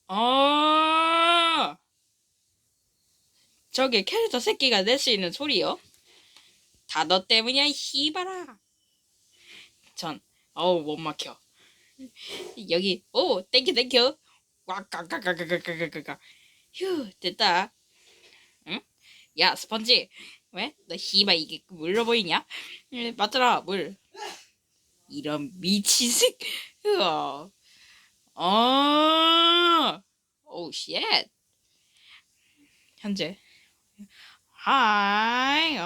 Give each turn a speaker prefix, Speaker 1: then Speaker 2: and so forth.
Speaker 1: 어, 저게 캐릭터 새끼가 낼 수 있는 소리요? 다 너 때문이야, 이 씨발아. 전, 어우, 못 막혀. 여기, 오, 땡큐, 땡큐. 꽉꽉꽉꽉꽉꽉꽉꽉. 휴, 됐다. 응? 야, 스펀지. 왜? 너 씨발 이게 물로 보이냐? 맞더라, 물. 이런 미친 새. 으어. 오, 쉣. 현재. 하이,